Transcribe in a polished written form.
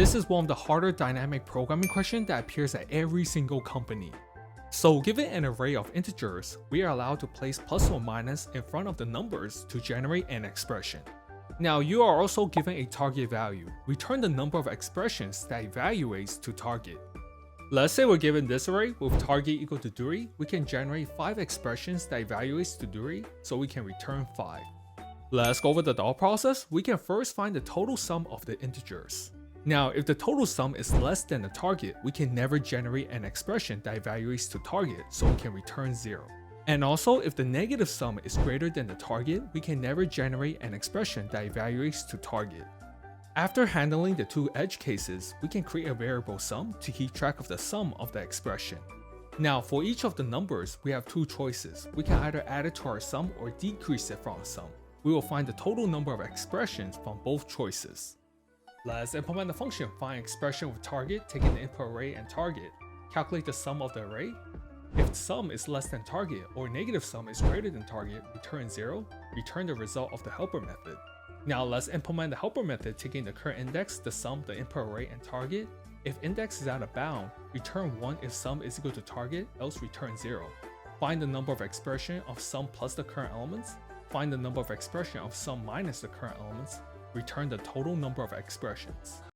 This is one of the harder dynamic programming questions that appears at every single company. So given an array of integers, we are allowed to place plus or minus in front of the numbers to generate an expression. Now you are also given a target value. Return the number of expressions that evaluates to target. Let's say we're given this array with target equal to 3, we can generate 5 expressions that evaluates to 3, so we can return 5. Let's go over the thought process. We can first find the total sum of the integers. Now, if the total sum is less than the target, we can never generate an expression that evaluates to target, so we can return 0. And also, if the negative sum is greater than the target, we can never generate an expression that evaluates to target. After handling the two edge cases, we can create a variable sum to keep track of the sum of the expression. Now, for each of the numbers, we have two choices. We can either add it to our sum or decrease it from our sum. We will find the total number of expressions from both choices. Let's implement the function find expression with target, taking the input array and target. Calculate the sum of the array. If the sum is less than target or negative sum is greater than target, return 0. Return the result of the helper method. Now let's implement the helper method, taking the current index, the sum, the input array, and target. If index is out of bound, return 1 if sum is equal to target, else return 0. Find the number of expression of sum plus the current elements. Find the number of expression of sum minus the current elements. Return the total number of expressions.